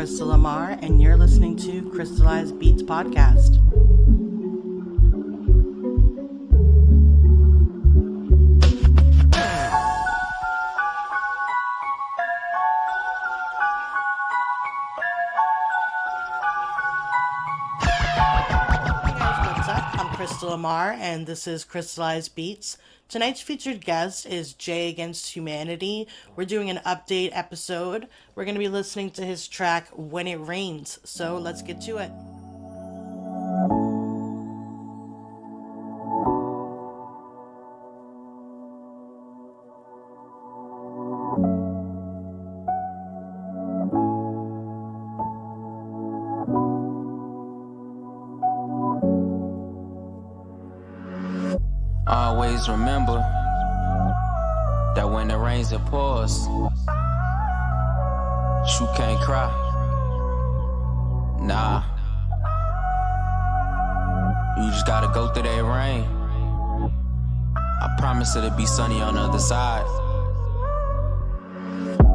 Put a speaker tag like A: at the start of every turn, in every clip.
A: Crystal Lamar, and you're listening to Crystallized Beats Podcast. I'm Crystal Lamar, and this is Crystallized Beats. Tonight's featured guest is Jay Against Humanity. We're doing an update episode. We're going to be listening to his track, When It Rains. So let's get to it.
B: Always remember that when it rains it pours, you can't cry. Nah, you just gotta go through that rain. I promise it'll be sunny on the other side.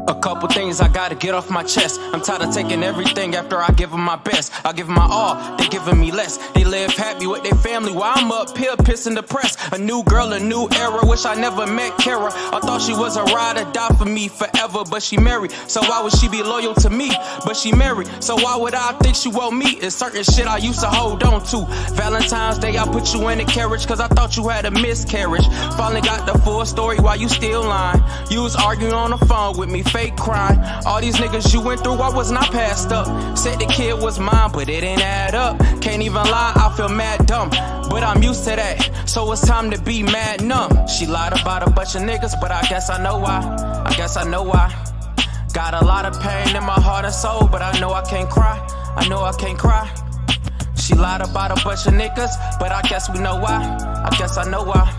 B: A couple things I gotta get off my chest. I'm tired of taking everything after I give them my best. I give them my all, they giving me less. They live happy with their family while I'm up here pissing depressed. A new girl, a new era, wish I never met Kara. I thought she was a ride or die for me forever, but she married, so why would she be loyal to me? But she married, so why would I think she want me? It's certain shit I used to hold on to. Valentine's Day, I put you in a carriage, cause I thought you had a miscarriage. Finally got the full story while you still lying. You was arguing on the phone with me, fake crying. All these niggas you went through, why wasn't I passed up? Said the kid was mine, but it didn't add up. Can't even lie, I feel mad dumb, but I'm used to that, so it's time to be mad numb. She lied about a bunch of niggas, but I guess I know why. I guess I know why. Got a lot of pain in my heart and soul, but I know I can't cry. I know I can't cry. She lied about a bunch of niggas, but I guess we know why. I guess I know why.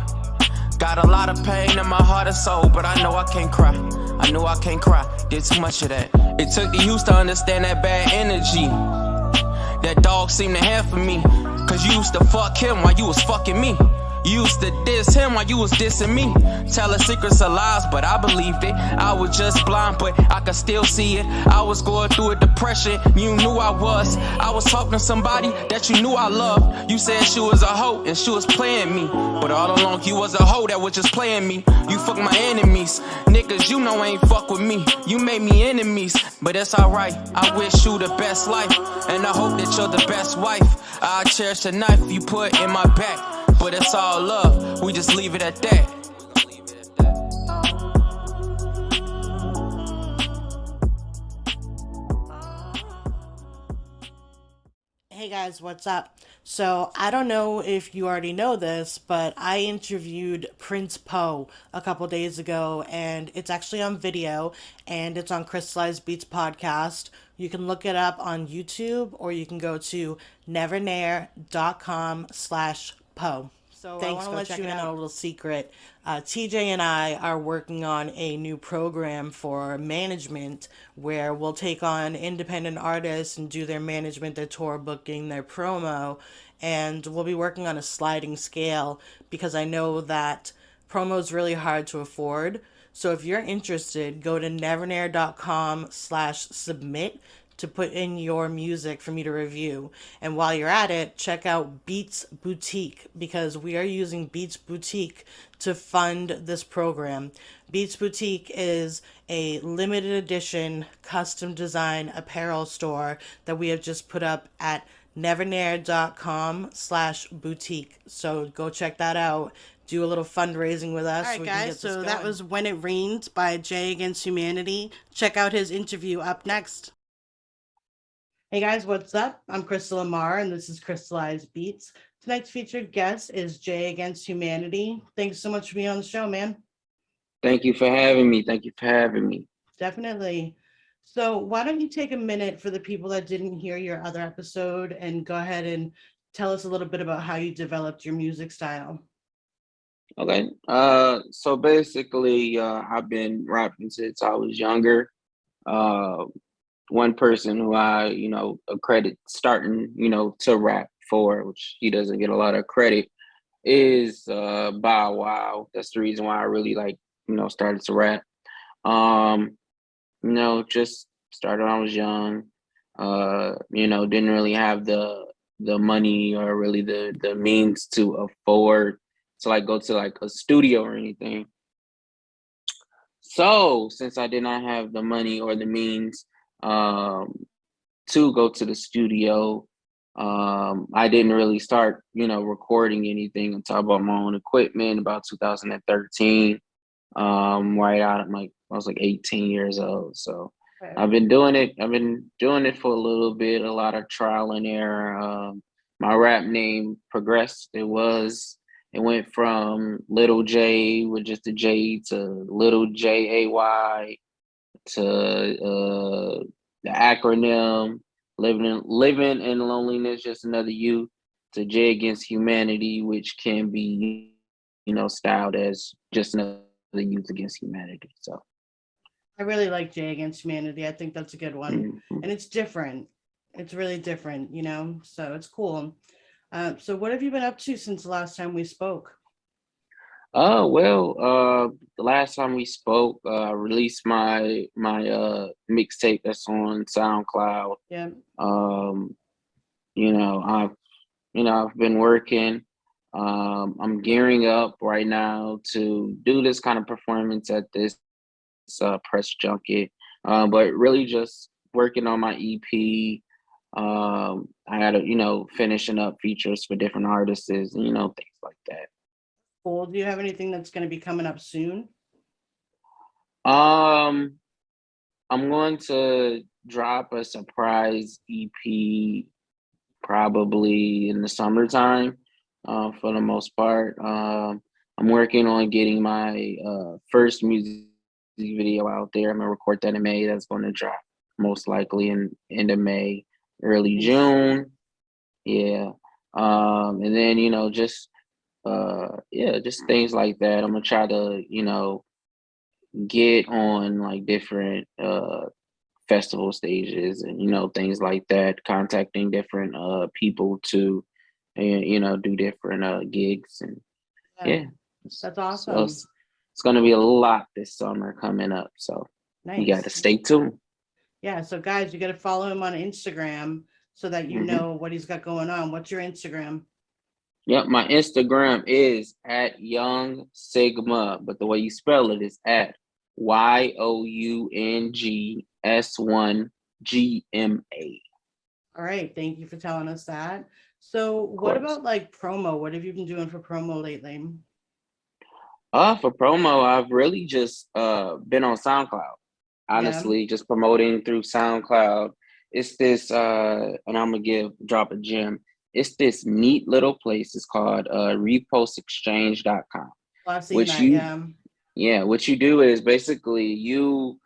B: Got a lot of pain in my heart and soul, but I know I can't cry. I know I can't cry, did too much of that. It took the youth to understand that bad energy that dog seemed to have for me. Cause you used to fuck him while you was fucking me. You used to diss him while you was dissing me. Telling secrets of lies, but I believed it. I was just blind, but I could still see it. I was going through a depression, you knew I was. I was talking to somebody that you knew I loved. You said she was a hoe and she was playing me, but all along you was a hoe that was just playing me. You fuck my enemies, niggas you know ain't fuck with me. You made me enemies, but it's alright. I wish you the best life, and I hope that you're the best wife. I cherish the knife you put in my back, but it's all love, we just leave it at that.
A: Hey guys, what's up? So I don't know if you already know this, but I interviewed Prince Poe a couple days ago, and it's actually on video, and it's on Crystallized Beats Podcast. You can look it up on YouTube, or you can go to nevernaire.com/Poe. So thanks, I want to let you in on a little secret. TJ and I are working on a new program for management where we'll take on independent artists and do their management, their tour booking, their promo, and we'll be working on a sliding scale because I know that promo is really hard to afford. So if you're interested, go to nevernaire.com/submit to put in your music for me to review. And while you're at it, check out Beats Boutique, because we are using Beats Boutique to fund this program. Beats Boutique is a limited edition custom design apparel store that we have just put up at nevernaire.com/boutique. So go check that out. Do a little fundraising with us. All right, guys, so that was When It Rains by Jay Against Humanity. Check out his interview up next. Hey guys, what's up? I'm Crystal Lamar, and this is Crystallized Beats. Tonight's featured guest is Jay Against Humanity. Thanks so much for being on the show, man.
C: Thank you for having me. Thank you for having me.
A: Definitely. So why don't you take a minute for the people that didn't hear your other episode and go ahead and tell us a little bit about how you developed your music style.
C: Okay. So basically, I've been rapping since I was younger. One person who I, accredit starting, to rap for, which he doesn't get a lot of credit, is Bow Wow. That's the reason why I really started to rap. Just started when I was young. Didn't really have the money or really the means to afford to like go to like a studio or anything. So since I did not have the money or the means um, to go to the studio, I didn't really start, recording anything until I bought my own equipment about 2013. Right out of I was like 18 years old. So
A: Okay.
C: I've been doing it. I've been doing it for a little bit, a lot of trial and error. My rap name progressed. It went from Little J with just a J to Little JAY to the acronym living in loneliness, just another you to J against humanity, which can be, styled as just another youth against humanity. So
A: I really like Jay Against Humanity. I think that's a good one.
C: mhm.
A: And it's different. It's really different, so it's cool. So what have you been up to since the last time we spoke?
C: The last time we spoke, I released my mixtape that's on SoundCloud.
A: Yeah.
C: Um, you know, I've I've been working. I'm gearing up right now to do this kind of performance at this press junket. But really just working on my EP. I had to, finishing up features for different artists and, things like that.
A: Cool. Do you have anything that's going to be coming up soon?
C: Um, I'm going to drop a surprise EP probably in the summertime, for the most part. I'm working on getting my first music video out there. I'm gonna record that in May. That's going to drop most likely in end of May, early
A: Nice.
C: June. Yeah. And then just things like that. I'm gonna try to get on like different festival stages and things like that, contacting different people to and do different gigs and
A: Yeah,
C: yeah.
A: that's
C: So
A: awesome.
C: it's gonna be a lot this summer coming up. So you got to
A: Nice.
C: stay tuned.
A: Yeah. So guys, you got to follow him on Instagram so that you
C: Hmm.
A: know what he's got going on. What's your Instagram?
C: Yep, my Instagram is at Young Sigma, but the way you spell it is at YOUNGS1GMA.
A: All right. Thank you for telling us that. So
C: Of
A: what
C: course.
A: about like promo? What have you been doing for promo lately?
C: For promo, I've really just been on SoundCloud.
A: Yeah.
C: Honestly, just promoting through SoundCloud. It's this and I'm gonna drop a gem. It's this neat little place. It's called repostexchange.com.
A: Well, I've seen
C: Which
A: that.
C: you
A: Yeah.
C: Yeah, what you do is basically you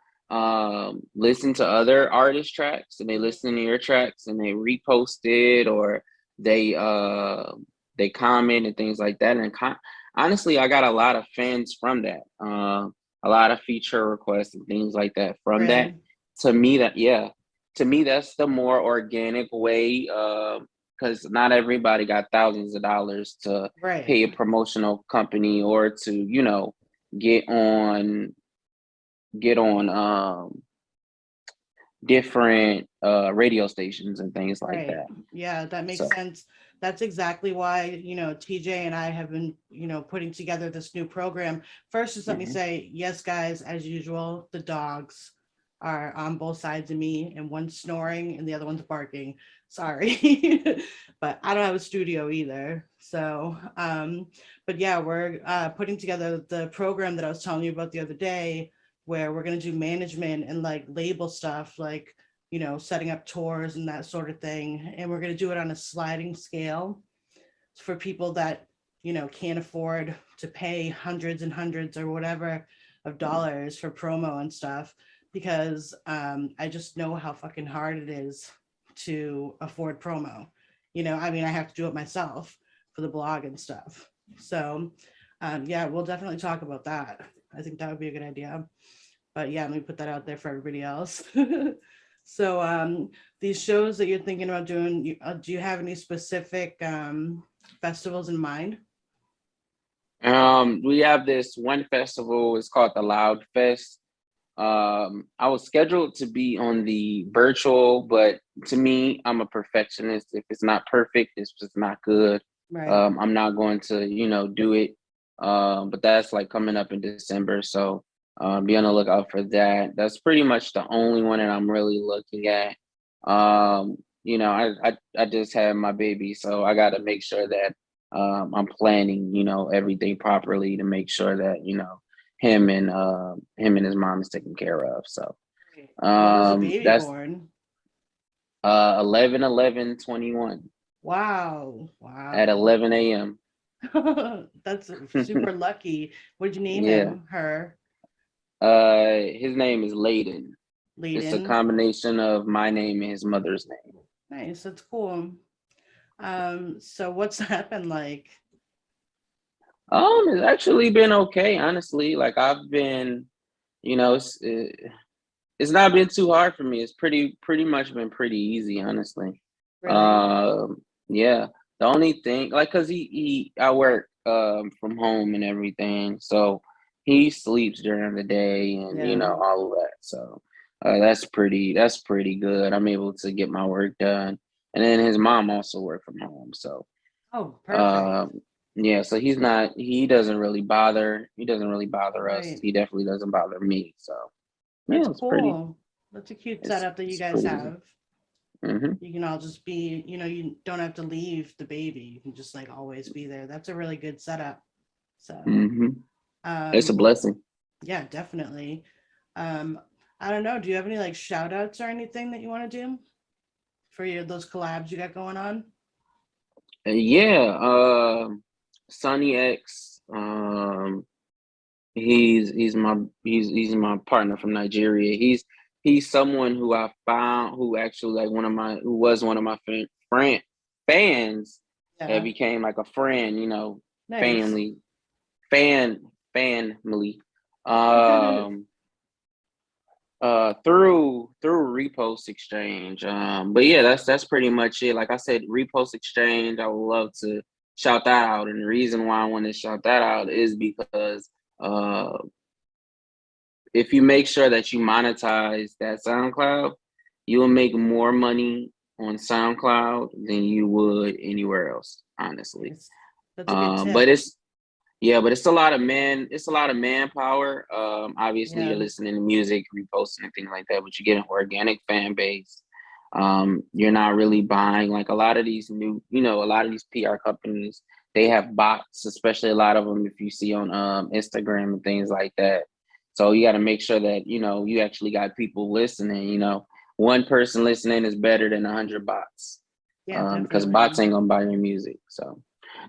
C: listen to other artist tracks and they listen to your tracks and they repost it or they they comment and things like that. And honestly, I got a lot of fans from that. A lot of feature requests and things like that from that.
A: Really.
C: To me, that's the more organic way. Because not everybody got thousands of dollars to
A: Right.
C: pay a promotional company or to get on get on different radio stations and things like
A: Right.
C: that.
A: Yeah, that makes
C: So
A: sense. That's exactly why, TJ and I have been, putting together this new program. First, just let me
C: mhm.
A: say, yes, guys, as usual, the dogs are on both sides of me, and one's snoring and the other one's barking. Sorry. But I don't have a studio either. So, but yeah, we're putting together the program that I was telling you about the other day, where we're going to do management and like label stuff, like setting up tours and that sort of thing. And we're going to do it on a sliding scale for people that, can't afford to pay hundreds and hundreds or whatever of dollars for promo and stuff. Because I just know how fucking hard it is to afford promo. I mean, I have to do it myself for the blog and stuff. So, yeah, we'll definitely talk about that. I think that would be a good idea. But yeah, let me put that out there for everybody else. So these shows that you're thinking about doing, do you have any specific festivals in mind?
C: We have this one festival. It's called the Loud Fest. I was scheduled to be on the virtual, but to me, I'm a perfectionist. If it's not perfect, it's just not good.
A: Right.
C: I'm not going to, do it. But that's like coming up in December, so be on the lookout for that. That's pretty much the only one that I'm really looking at. I just had my baby, so I got to make sure that I'm planning, everything properly to make sure that him and his mom is taken care of. So
A: When was the baby
C: that's
A: born?
C: 11/11/21
A: Wow.
C: at
A: Wow.
C: 11 a.m.
A: That's super lucky. What did you name
C: Yeah.
A: him? Her?
C: His name is Layden. It's a
A: Layden.
C: combination of my name and his mother's name.
A: Nice. That's cool. So what's that been like?
C: It's actually been okay, honestly. Like I've been, you know, it's not been too hard for me. It's pretty much been pretty easy, honestly.
A: Really?
C: Yeah. The only thing, like, cause I work from home and everything, so he sleeps during the day and
A: Yeah.
C: all of that. So that's pretty good. I'm able to get my work done, and then his mom also work from home. So
A: Oh, perfect.
C: um, yeah, so he doesn't really bother us.
A: Right.
C: He definitely doesn't bother me. So yeah,
A: That's cool. That's a cute
C: it's
A: setup that you
C: it's
A: guys
C: pretty.
A: have.
C: Hmm.
A: You can all just be, you don't have to leave the baby. You can just like always be there. That's a really good setup. So,
C: Hmm. It's a
A: um,
C: blessing.
A: yeah, definitely. Um, I don't know. Do you have any like shout outs or anything that you want to do for those collabs you got going on?
C: Yeah, Sonny X. He's my partner from Nigeria. He's someone who I found who actually like who was one of my fans that
A: Yeah.
C: became like a friend.
A: Nice.
C: Family family. Um, through repost exchange. But yeah, that's pretty much it. Like I said, repost exchange, I would love to shout that out, and the reason why I want to shout that out is because uh if you make sure that you monetize that SoundCloud, you will make more money on SoundCloud than you would anywhere else, honestly.
A: Nice. That's a good
C: But
A: tip.
C: it's a lot of manpower. Obviously you're
A: Yeah.
C: listening to music, reposting and things like that, but you get an organic fan base. You're not really buying like a lot of these PR companies, they have bots, especially a lot of them if you see on Instagram and things like that. So you got to make sure that, you actually got people listening, one person listening is better than 100 bots.
A: Yeah,
C: Because bots
A: definitely.
C: ain't gonna buy your music. So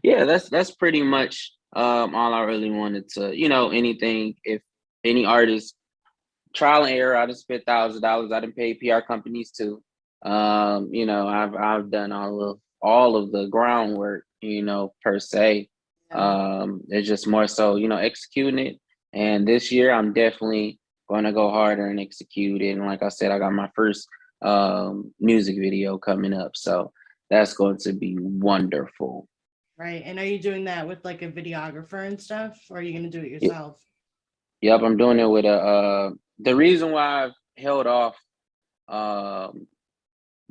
C: yeah, that's pretty much all I really wanted to, anything. If any artist, trial and error, I just spent $1,000. I didn't pay PR companies too. I've done all of the groundwork, per se.
A: Yeah.
C: It's just more so, executing it. And this year I'm definitely gonna go harder and execute it. And like I said, I got my first music video coming up. So that's going to be wonderful.
A: Right. And are you doing that with like a videographer and stuff, or are you going to do it
C: Y-
A: yourself?
C: Yep, I'm doing it with the reason why I've held off um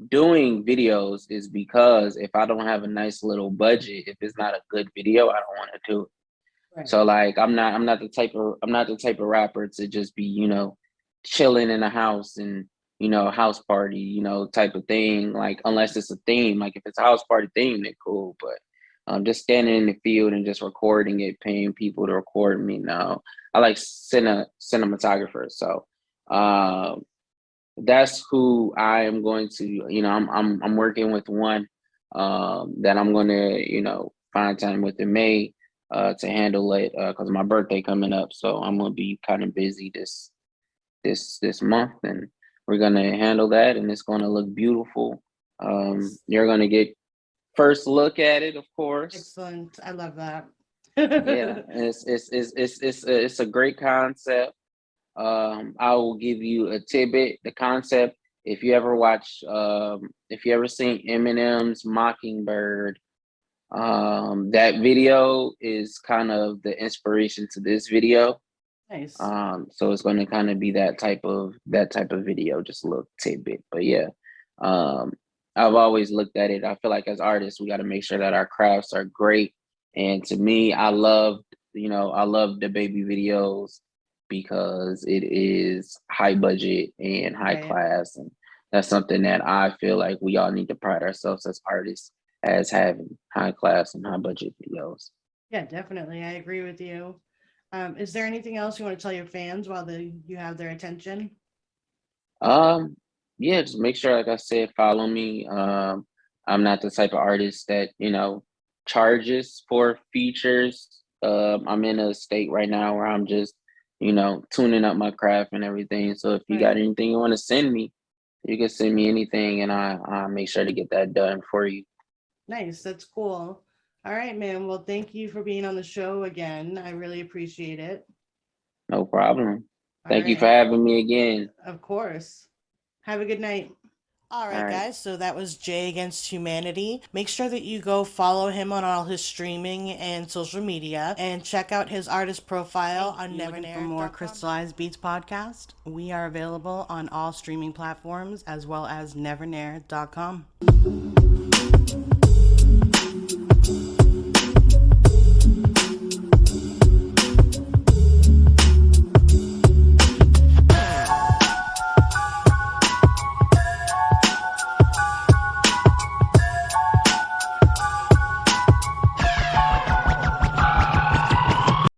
C: doing videos is because if I don't have a nice little budget, if it's not a good video, I don't want to do it.
A: Right.
C: So like I'm not the type of rapper to just be, chilling in a house and house party, type of thing. Like unless it's a theme, like if it's a house party theme, then cool. But just standing in the field and just recording it, paying people to record me. No, I like cinematographer. So um that's who I am going to, I'm working with one that I'm gonna, find time with in May to handle it because my birthday coming up. So I'm gonna be kind of busy this month, and we're gonna handle that, and it's gonna look beautiful.
A: Nice.
C: You're gonna get first look at it, of course.
A: Excellent. I love that.
C: Yeah, and it's a great concept. I will give you a tidbit. The concept, if you ever seen Eminem's Mockingbird, that video is kind of the inspiration to this video.
A: Nice.
C: So it's going to kind of be that type of video, just a little tidbit. But yeah, um, I've always looked at it. I feel like as artists, we got to make sure that our crafts are great. And to me, I love the baby videos because it is high budget and high
A: Right.
C: class, and that's something that I feel like we all need to pride ourselves as artists as having high class and high budget videos.
A: Yeah, definitely. I agree with you. Is there anything else you want to tell your fans while you have their attention?
C: Yeah, just make sure, like I said, follow me. I'm not the type of artist that, charges for features. I'm in a state right now where I'm just, tuning up my craft and everything. So if you got
A: Right.
C: anything you want to send me, you can send me anything and I make sure to get that done for you.
A: Nice. That's cool. All right, man. Well, thank you for being on the show again. I really appreciate it.
C: No problem.
A: All
C: Thank you for
A: right.
C: having me again.
A: Of course. Have a good night. All
C: All
A: right,
C: right.
A: guys. So that was Jay Against Humanity. Make sure that you go follow him on all his streaming and social media and check out his artist profile on Nevernaire. For more Crystallized Beats Podcast, we are available on all streaming platforms as well as nevernaire.com.